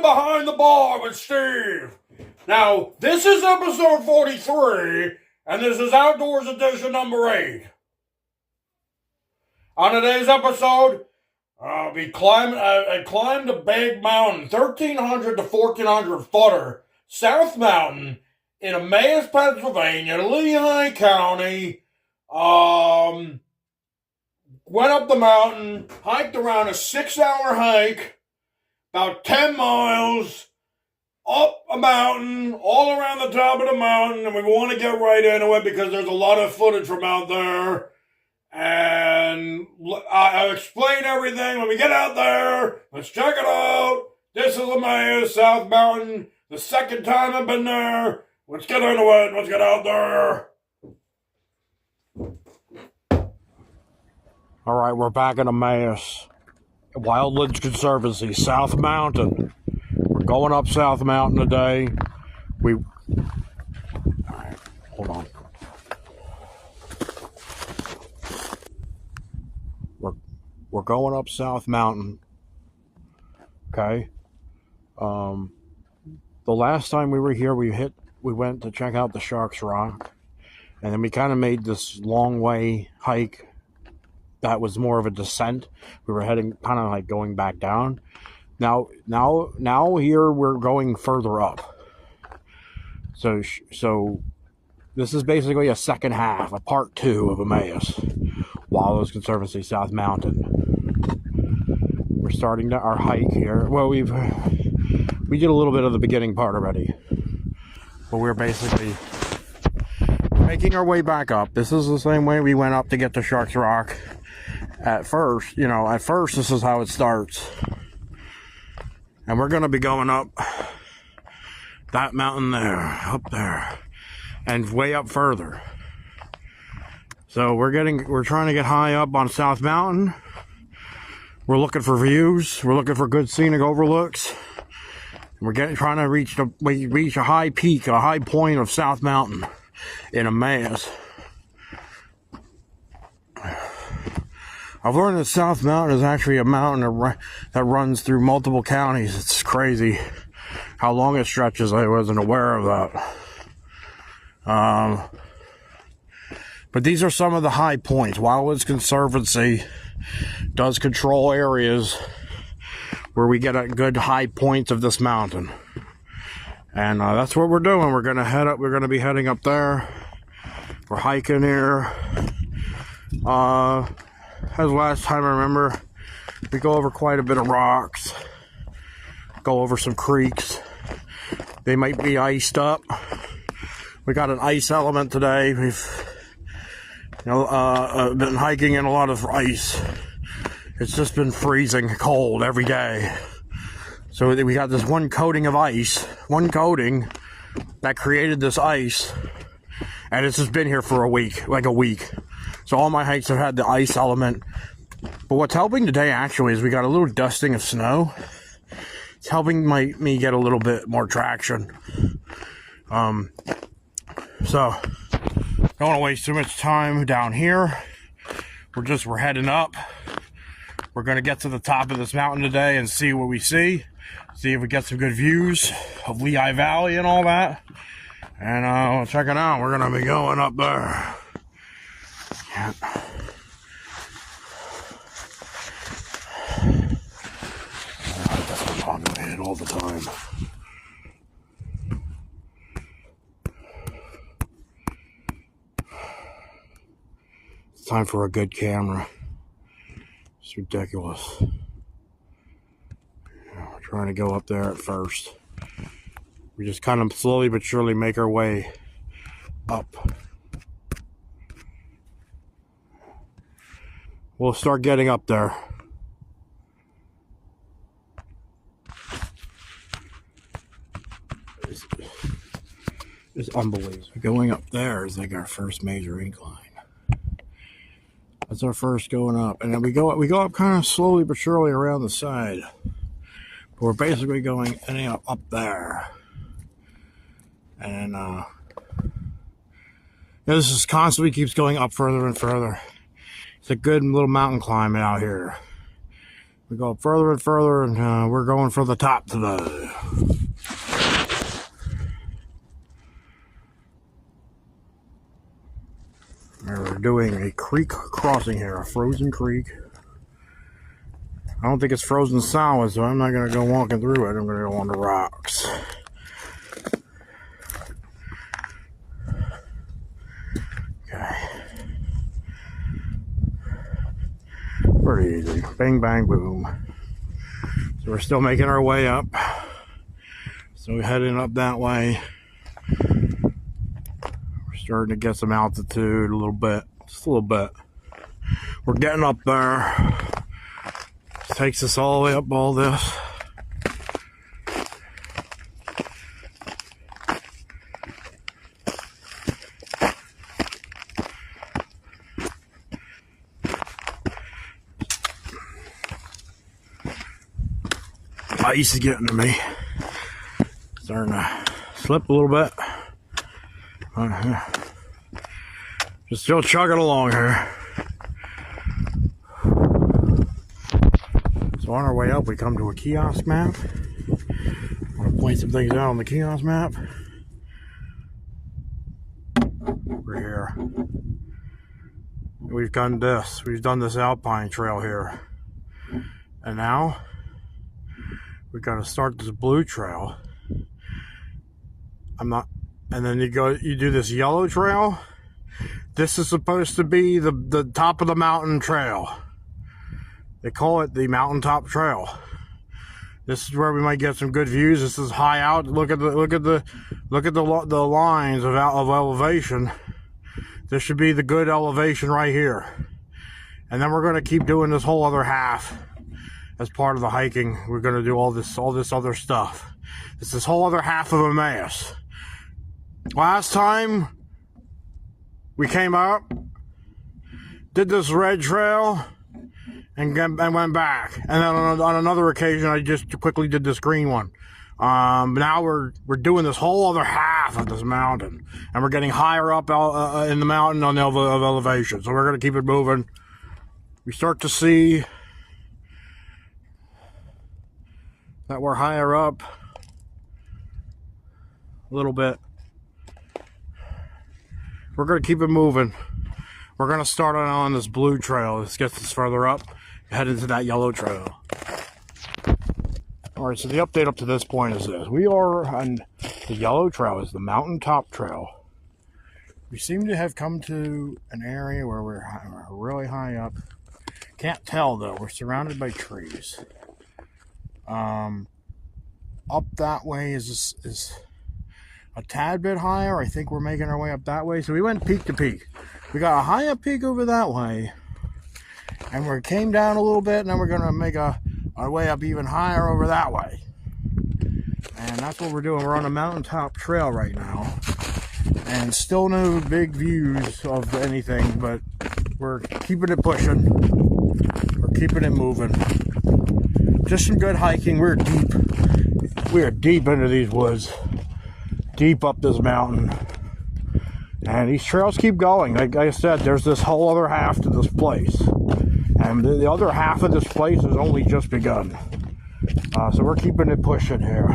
Behind the Bar with Steve. Now, this is episode 43, and this is Outdoors Edition number 8. On today's episode, I climbed a big mountain, 1,300 to 1,400 footer, South Mountain, in Emmaus, Pennsylvania, Lehigh County. Went up the mountain, hiked around a 6-hour hike, about 10 miles, up a mountain, all around the top of the mountain, and we want to get right into it because there's a lot of footage from out there. And I'll explain everything when we get out there. Let's check it out. This is Emmaus, South Mountain. The second time I've been there. Let's get into it. Let's get out there. All right, we're back in Emmaus. Wildlands Conservancy South Mountain. We're going up South Mountain today. All right, hold on. We're going up South Mountain. Okay. The last time we were here, we went to check out the Shark's Rock, and then we kind of made this long way hike. That was more of a descent. We were heading kind of like going back down. Now here we're going further up. So this is basically a second half, a part 2 of Emmaus, Wildlands Conservancy South Mountain. We're starting our hike here. Well, we did a little bit of the beginning part already, but we're basically making our way back up. This is the same way we went up to get to Shark's Rock. At first, this is how it starts. And we're going to be going up that mountain there, up there, and way up further. So we're trying to get high up on South Mountain. We're looking for views. We're looking for good scenic overlooks. We're trying to reach a high peak, a high point of South Mountain in Emmaus. I've learned that South Mountain is actually a mountain that runs through multiple counties. It's crazy how long it stretches. I wasn't aware of that. But these are some of the high points. Wildlands Conservancy does control areas where we get at good high points of this mountain. And that's what we're doing. We're going to head up. We're going to be heading up there. We're hiking here. As last time I remember, we go over quite a bit of rocks, go over some creeks. They might be iced up. We got an ice element today. We've been hiking in a lot of ice. It's just been freezing cold every day. So we got this one coating of ice, one coating that created this ice, and it's just been here for a week. So all my hikes have had the ice element. But what's helping today actually is we got a little dusting of snow. It's helping me get a little bit more traction. So don't want to waste too much time down here. We're heading up. We're going to get to the top of this mountain today and see what we see. See if we get some good views of Lehigh Valley and all that. And check it out. We're going to be going up there. Yeah. That's what's on my head all the time. It's time for a good camera. It's ridiculous. We're trying to go up there at first. We just kind of slowly but surely make our way up. We'll start getting up there. It's unbelievable. Going up there is like our first major incline. That's our first going up. And then we go up kind of slowly but surely around the side. But we're basically ending up there. And this is constantly keeps going up further and further. It's a good little mountain climb out here. We go further and further, and we're going for the top today. doing a creek crossing here, a frozen creek. I don't think it's frozen solid, so I'm not going to go walking through it. I'm going to go on the rocks. Okay. Pretty easy. Bang, bang, boom. So we're still making our way up. So we're heading up that way. We're starting to get some altitude a little bit. Just a little bit. We're getting up there. It takes us all the way up all this. Ice is getting to me. Starting to slip a little bit. Just still chugging along here. So on our way up, we come to a kiosk map. I'm going to point some things out on the kiosk map. We're here. We've done this. We've done this alpine trail here. And now we got to start this blue trail. And then you do this yellow trail. This is supposed to be the top of the mountain trail. They call it the mountaintop trail. This is where we might get some good views. This is high out. Look at the lines of elevation. This should be the good elevation right here. And then we're going to keep doing this whole other half as part of the hiking. We're going to do all this other stuff. It's this whole other half of Emmaus. Last time we came up, did this red trail, and went back. And then on another occasion, I just quickly did this green one. Now we're doing this whole other half of this mountain, and we're getting higher up in the mountain on the elevation. So we're going to keep it moving. We start to see that we're higher up a little bit. We're going to keep it moving. We're going to start on this blue trail. This gets us further up, head into that yellow trail. All right, so the update up to this point is this. We are on the yellow trail, is the mountaintop trail. We seem to have come to an area where we're really high up. Can't tell though, we're surrounded by trees. Up that way is a tad bit higher. I think we're making our way up that way. So we went peak to peak. We got a high up peak over that way, and we came down a little bit, and then we're going to make our way up even higher over that way. And that's what we're doing. We're on a mountaintop trail right now, and still no big views of anything, but we're keeping it pushing. We're keeping it moving. Just some good hiking. We're deep into these woods, deep up this mountain. And these trails keep going. Like I said, there's this whole other half to this place. And the other half of this place has only just begun. So we're keeping it pushing here.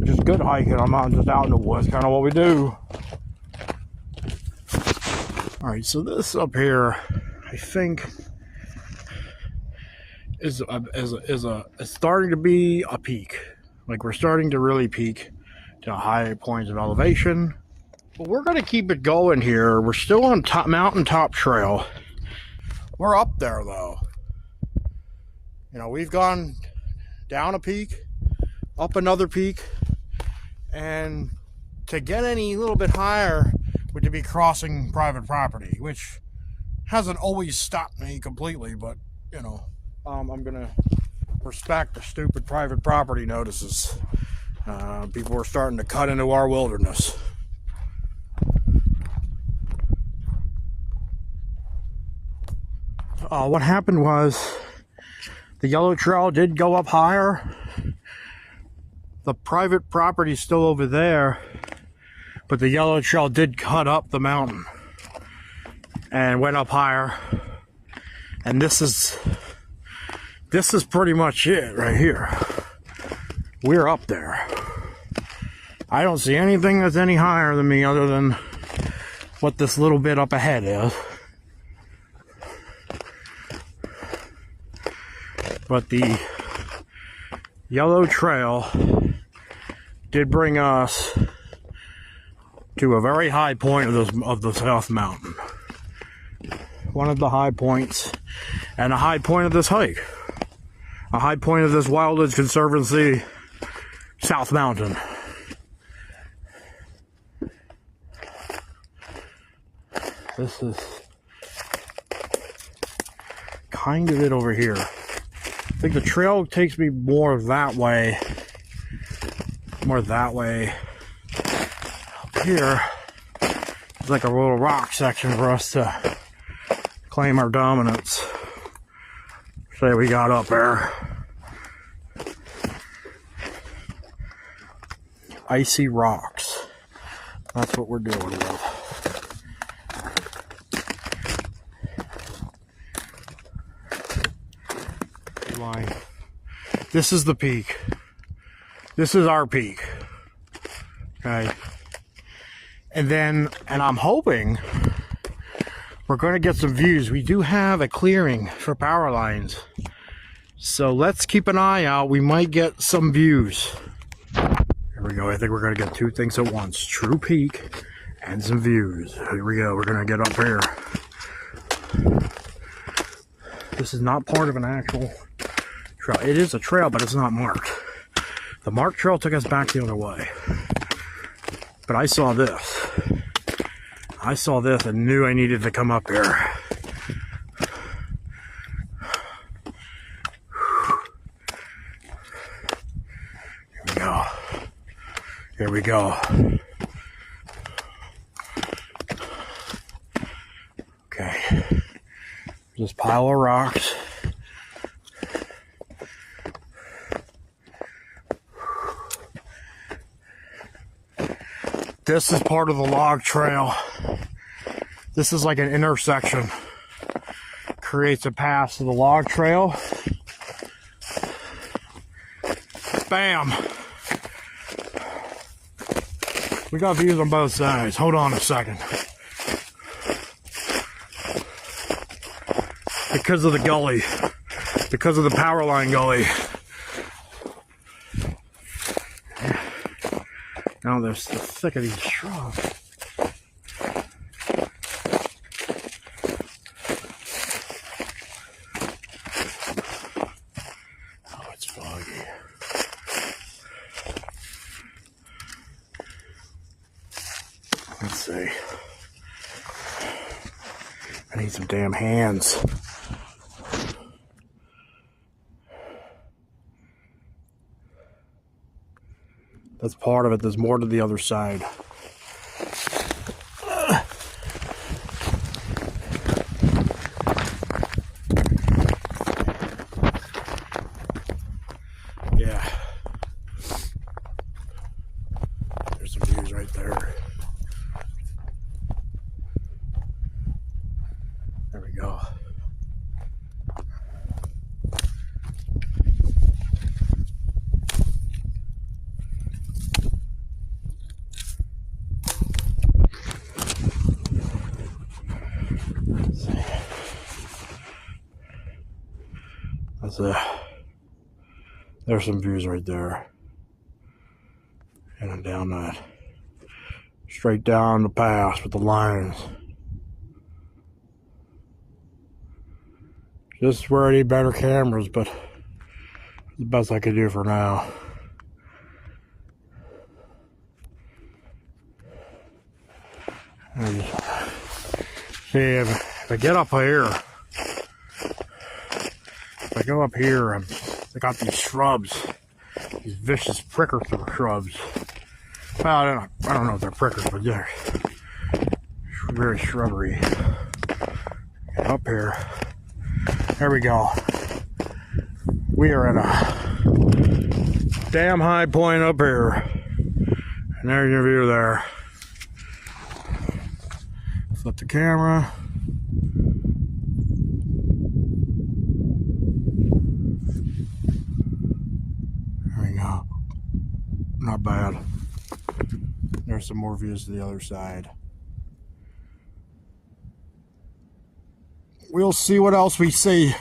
Just good hiking. I'm not just out in the woods, kind of what we do. Alright, so this up here, I think, is starting to be a peak. Like we're starting to really peak to high points of elevation. But we're going to keep it going here. We're still on mountaintop trail. We're up there though. You know, we've gone down a peak, up another peak, and to get any little bit higher would be crossing private property, which hasn't always stopped me completely, but you know, I'm gonna respect the stupid private property notices. People are starting to cut into our wilderness. What happened was the yellow trail did go up higher. The private property is still over there, but the yellow trail did cut up the mountain and went up higher. And this is pretty much it right here. We're up there. I don't see anything that's any higher than me other than what this little bit up ahead is. But the yellow trail did bring us to a very high point of the South Mountain. One of the high points, and a high point of this hike. A high point of this Wildlands Conservancy South Mountain. This is kind of it over here. I think the trail takes me more that way. More that way. Up here, it's like a little rock section for us to claim our dominance. Say we got up there. Icy rocks. That's what we're dealing with. This is the peak. This is our peak. Okay. And I'm hoping we're going to get some views. We do have a clearing for power lines. So let's keep an eye out. We might get some views. Here we go. I think we're going to get two things at once. True peak and some views. Here we go. We're going to get up here. This is not part of an actual trail. It is a trail, but it's not marked. The marked trail took us back the other way. But I saw this. I saw this and knew I needed to come up here. Here we go. Here we go. Okay. This pile of rocks. This is part of the log trail. This is like an intersection. Creates a path to the log trail. Bam! We got views on both sides. Hold on a second. Because of the gully. Because of the power line gully. Now there's the thick of these shrubs. Oh, it's foggy. Let's see. I need some damn hands. That's part of it. There's more to the other side. Yeah. There's some views right there. There we go. There's some views right there. And then down that. Straight down the pass with the lines. Just where I need better cameras, but the best I could do for now. And see, if I get up here, if I go up here, I got these shrubs, these vicious pricker shrubs. Well, I don't know if they're prickers, but they're very shrubbery. Get up here. There we go. We are at a damn high point up here. And there's your view there. Flip the camera. There we go. Not bad. There's some more views to the other side. We'll see what else we see.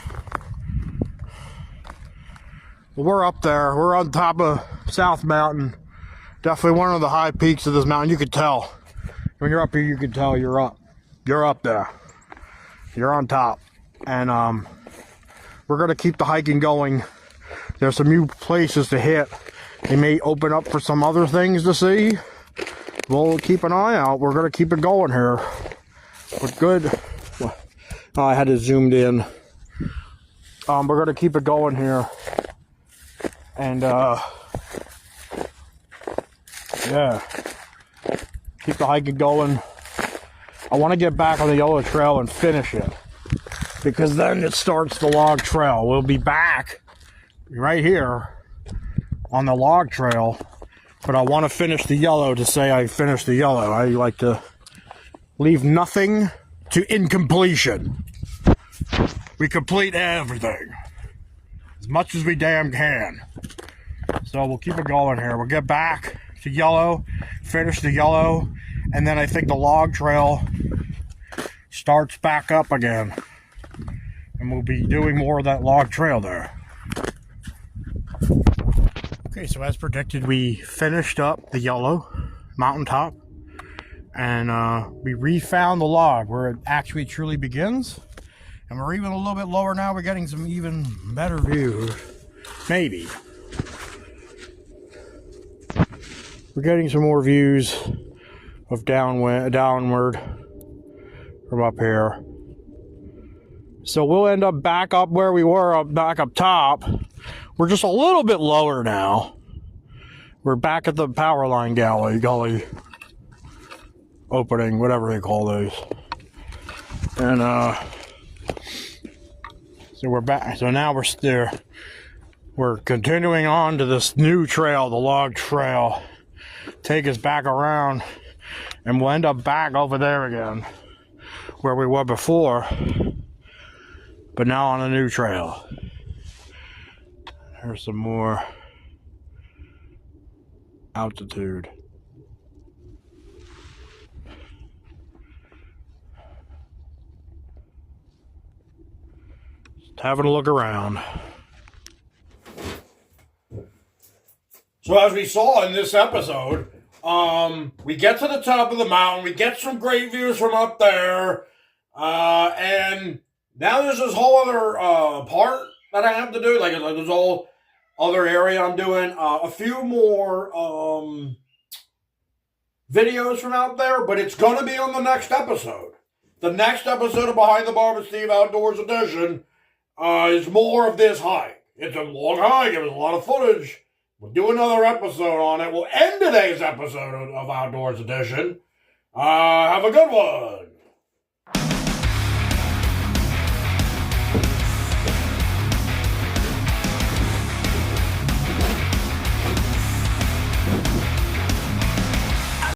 We're up there. We're on top of South Mountain. Definitely one of the high peaks of this mountain. You could tell. When you're up here, you can tell you're up. You're up there. You're on top. And we're going to keep the hiking going. There's some new places to hit. They may open up for some other things to see. We'll keep an eye out. We're going to keep it going here. But good. Oh, I had it zoomed in. We're going to keep it going here. And, yeah. Keep the hiking going. I want to get back on the yellow trail and finish it. Because then it starts the log trail. We'll be back right here on the log trail. But I want to finish the yellow to say I finished the yellow. I like to leave nothing to incompletion. We complete everything. As much as we damn can. So we'll keep it going here. We'll get back to yellow, finish the yellow, and then I think the log trail starts back up again. And we'll be doing more of that log trail there. Okay, so as predicted, we finished up the yellow mountaintop. And we refound the log where it actually truly begins. And we're even a little bit lower now. We're getting some even better views. Maybe. We're getting some more views of downward from up here. So we'll end up back up where we were, back up top. We're just a little bit lower now. We're back at the power line gully opening, whatever they call those. And so we're back. So now we're there. We're continuing on to this new trail, the log trail. Take us back around, and we'll end up back over there again, where we were before, but now on a new trail. There's some more altitude. Just having a look around. So as we saw in this episode, we get to the top of the mountain, we get some great views from up there, and now there's this whole other part that I have to do, like this whole other area I'm doing, a few more videos from out there, but it's going to be on the next episode. The next episode of Behind the Bar with Steve Outdoors Edition is more of this hike. It's a long hike, it was a lot of footage. We'll do another episode on it. We'll end today's episode of Outdoors Edition. Have a good one.